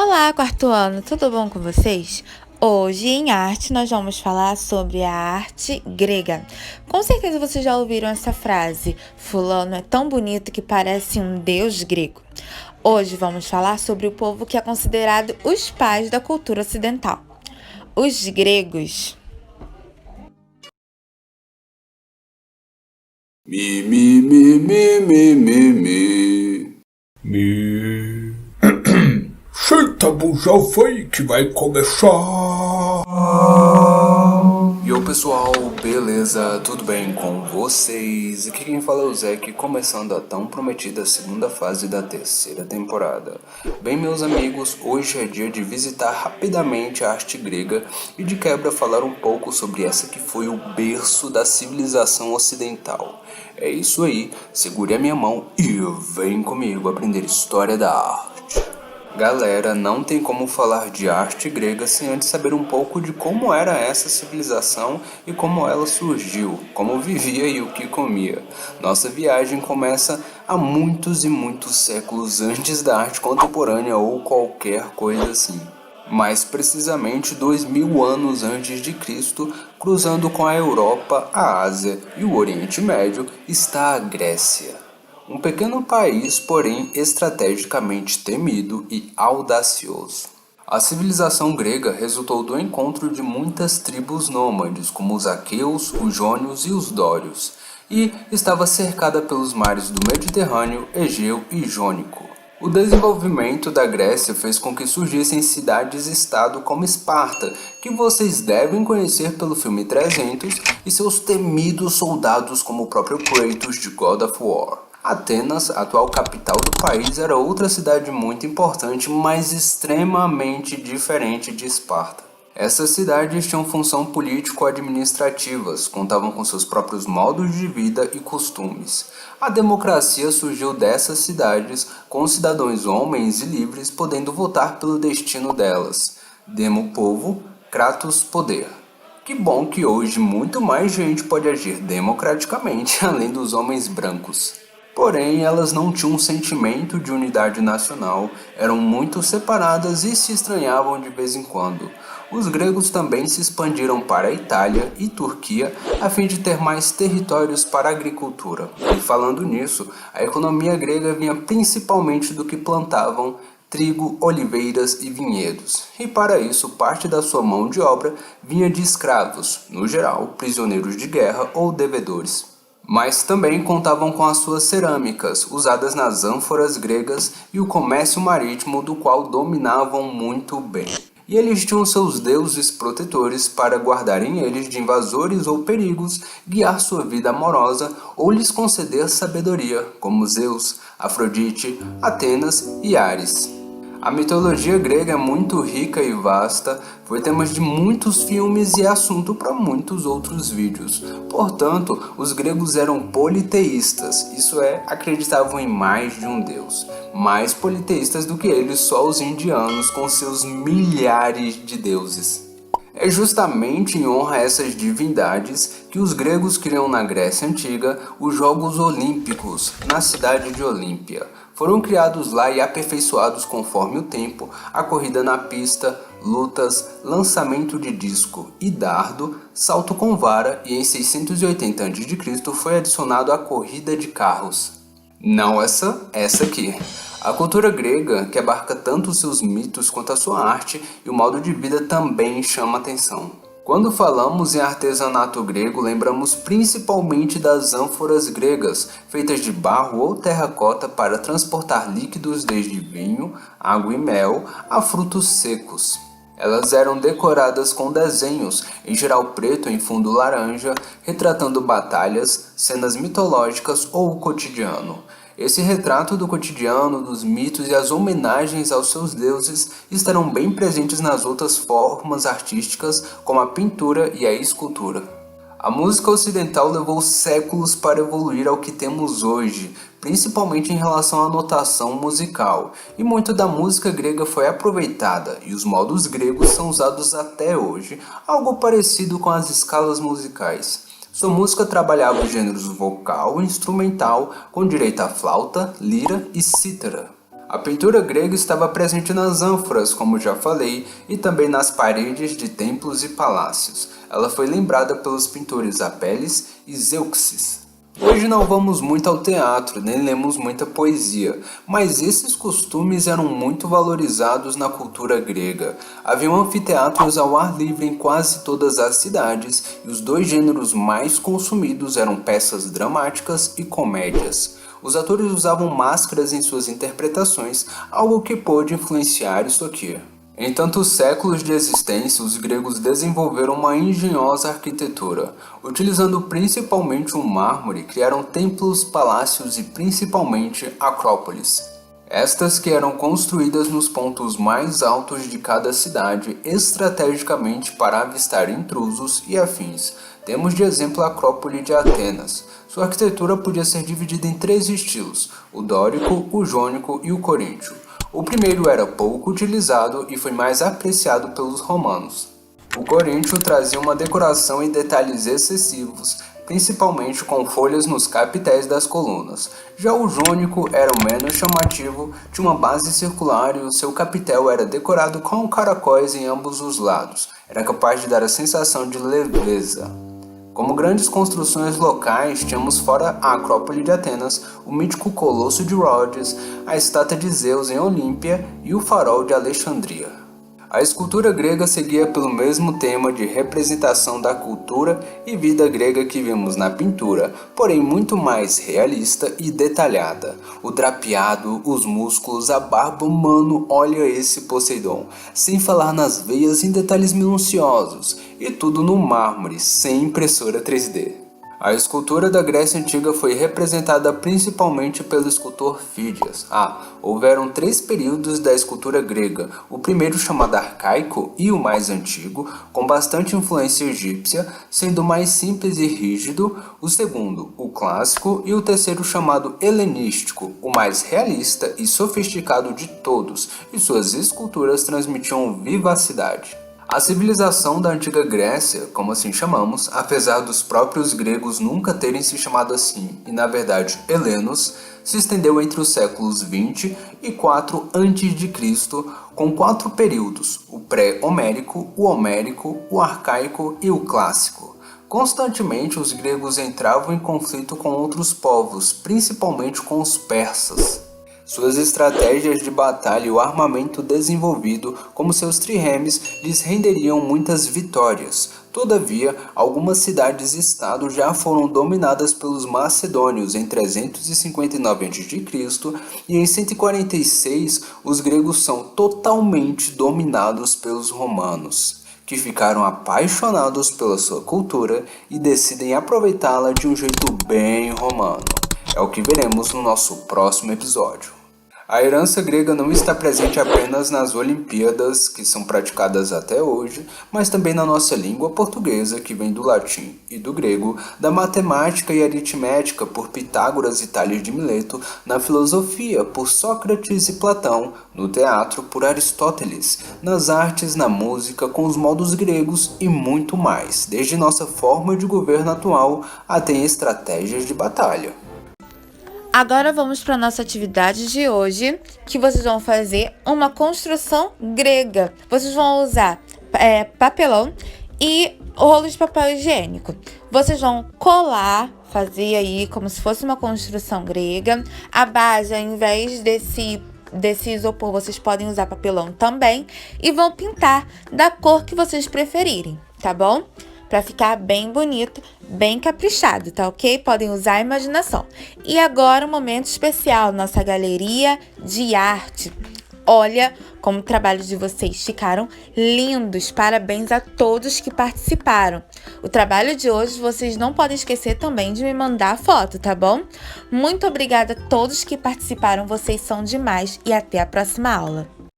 Olá, quarto ano, tudo bom com vocês? Hoje em arte nós vamos falar sobre a arte grega. Com certeza vocês já ouviram essa frase: Fulano é tão bonito que parece um deus grego. Hoje vamos falar sobre o povo que é considerado os pais da cultura ocidental. Os gregos. Mi, mi, mi, mi, mi, mi, mi. Mi. Senta, bujalfa aí que vai começar. E aí pessoal, beleza? Tudo bem com vocês? Aqui quem fala é o Zeke, começando a tão prometida segunda fase da terceira temporada. Bem, meus amigos, hoje é dia de visitar rapidamente a arte grega e de quebra falar um pouco sobre essa que foi o berço da civilização ocidental. É isso aí, segure a minha mão e vem comigo aprender história da arte. Galera, não tem como falar de arte grega sem antes saber um pouco de como era essa civilização e como ela surgiu, como vivia e o que comia. Nossa viagem começa há muitos e muitos séculos antes da arte contemporânea ou qualquer coisa assim. Mais precisamente 2000 anos antes de Cristo, cruzando com a Europa, a Ásia e o Oriente Médio, está a Grécia. Um pequeno país, porém estrategicamente temido e audacioso. A civilização grega resultou do encontro de muitas tribos nômades, como os aqueus, os jônios e os dórios, e estava cercada pelos mares do Mediterrâneo, Egeu e Jônico. O desenvolvimento da Grécia fez com que surgissem cidades-estado como Esparta, que vocês devem conhecer pelo filme 300, e seus temidos soldados como o próprio Kratos de God of War. Atenas, atual capital do país, era outra cidade muito importante, mas extremamente diferente de Esparta. Essas cidades tinham função político-administrativas, contavam com seus próprios modos de vida e costumes. A democracia surgiu dessas cidades, com os cidadãos homens e livres podendo votar pelo destino delas. Demo povo, Kratos poder. Que bom que hoje muito mais gente pode agir democraticamente, além dos homens brancos. Porém, elas não tinham um sentimento de unidade nacional, eram muito separadas e se estranhavam de vez em quando. Os gregos também se expandiram para a Itália e Turquia a fim de ter mais territórios para a agricultura. E falando nisso, a economia grega vinha principalmente do que plantavam trigo, oliveiras e vinhedos. E para isso, parte da sua mão de obra vinha de escravos, no geral, prisioneiros de guerra ou devedores. Mas também contavam com as suas cerâmicas, usadas nas ânforas gregas, e o comércio marítimo do qual dominavam muito bem. E eles tinham seus deuses protetores para guardarem eles de invasores ou perigos, guiar sua vida amorosa ou lhes conceder sabedoria, como Zeus, Afrodite, Atenas e Ares. A mitologia grega é muito rica e vasta, foi tema de muitos filmes e é assunto para muitos outros vídeos. Portanto, os gregos eram politeístas, isso é, acreditavam em mais de um deus. Mais politeístas do que eles só os indianos com seus milhares de deuses. É justamente em honra a essas divindades que os gregos criam na Grécia Antiga os Jogos Olímpicos, na cidade de Olímpia. Foram criados lá e aperfeiçoados conforme o tempo, a corrida na pista, lutas, lançamento de disco e dardo, salto com vara e em 680 a.C. foi adicionado a corrida de carros. Não essa aqui. A cultura grega, que abarca tanto os seus mitos quanto a sua arte e o modo de vida também chama atenção. Quando falamos em artesanato grego, lembramos principalmente das ânforas gregas, feitas de barro ou terracota para transportar líquidos desde vinho, água e mel a frutos secos. Elas eram decoradas com desenhos, em geral preto em fundo laranja, retratando batalhas, cenas mitológicas ou o cotidiano. Esse retrato do cotidiano, dos mitos e as homenagens aos seus deuses estarão bem presentes nas outras formas artísticas, como a pintura e a escultura. A música ocidental levou séculos para evoluir ao que temos hoje, principalmente em relação à notação musical, e muito da música grega foi aproveitada, e os modos gregos são usados até hoje, algo parecido com as escalas musicais. Sua música trabalhava os gêneros vocal e instrumental, com direito a flauta, lira e cítara. A pintura grega estava presente nas ânforas, como já falei, e também nas paredes de templos e palácios. Ela foi lembrada pelos pintores Apelles e Zeuxis. Hoje não vamos muito ao teatro, nem lemos muita poesia, mas esses costumes eram muito valorizados na cultura grega. Haviam anfiteatros ao ar livre em quase todas as cidades, e os dois gêneros mais consumidos eram peças dramáticas e comédias. Os atores usavam máscaras em suas interpretações, algo que pôde influenciar isso aqui. Em tantos séculos de existência, os gregos desenvolveram uma engenhosa arquitetura. Utilizando principalmente o mármore, criaram templos, palácios e principalmente acrópolis. Estas que eram construídas nos pontos mais altos de cada cidade, estrategicamente para avistar intrusos e afins. Temos de exemplo a Acrópole de Atenas. Sua arquitetura podia ser dividida em 3 estilos: o dórico, o jônico e o coríntio. O primeiro era pouco utilizado e foi mais apreciado pelos romanos. O coríntio trazia uma decoração e detalhes excessivos, principalmente com folhas nos capitéis das colunas. Já o jônico era o menos chamativo, tinha uma base circular e o seu capitel era decorado com caracóis em ambos os lados. Era capaz de dar a sensação de leveza. Como grandes construções locais, tínhamos fora a Acrópole de Atenas, o mítico Colosso de Rhodes, a estátua de Zeus em Olímpia e o Farol de Alexandria. A escultura grega seguia pelo mesmo tema de representação da cultura e vida grega que vimos na pintura, porém muito mais realista e detalhada. O drapeado, os músculos, a barba, mano, olha esse Poseidon, sem falar nas veias em detalhes minuciosos, e tudo no mármore, sem impressora 3D. A escultura da Grécia Antiga foi representada principalmente pelo escultor Fídias. Houveram 3 períodos da escultura grega, o primeiro chamado arcaico e o mais antigo, com bastante influência egípcia, sendo o mais simples e rígido, o segundo, o clássico, e o terceiro chamado helenístico, o mais realista e sofisticado de todos, e suas esculturas transmitiam vivacidade. A civilização da antiga Grécia, como assim chamamos, apesar dos próprios gregos nunca terem se chamado assim, e na verdade helenos, se estendeu entre os séculos 20 e 4 a.C., com 4 períodos: o pré-homérico, o homérico, o arcaico e o clássico. Constantemente os gregos entravam em conflito com outros povos, principalmente com os persas. Suas estratégias de batalha e o armamento desenvolvido, como seus triremes, lhes renderiam muitas vitórias. Todavia, algumas cidades-estado já foram dominadas pelos macedônios em 359 a.C. e em 146 os gregos são totalmente dominados pelos romanos, que ficaram apaixonados pela sua cultura e decidem aproveitá-la de um jeito bem romano. É o que veremos no nosso próximo episódio. A herança grega não está presente apenas nas Olimpíadas, que são praticadas até hoje, mas também na nossa língua portuguesa, que vem do latim e do grego, da matemática e aritmética por Pitágoras e Tales de Mileto, na filosofia por Sócrates e Platão, no teatro por Aristóteles, nas artes, na música, com os modos gregos e muito mais, desde nossa forma de governo atual até em estratégias de batalha. Agora vamos para a nossa atividade de hoje, que vocês vão fazer uma construção grega. Vocês vão usar papelão e rolo de papel higiênico. Vocês vão colar, fazer aí como se fosse uma construção grega. A base, ao invés desse isopor, vocês podem usar papelão também. E vão pintar da cor que vocês preferirem, tá bom? Para ficar bem bonito, bem caprichado, tá ok? Podem usar a imaginação. E agora um momento especial, nossa galeria de arte. Olha como o trabalho de vocês ficaram lindos. Parabéns a todos que participaram. O trabalho de hoje vocês não podem esquecer também de me mandar a foto, tá bom? Muito obrigada a todos que participaram, vocês são demais e até a próxima aula.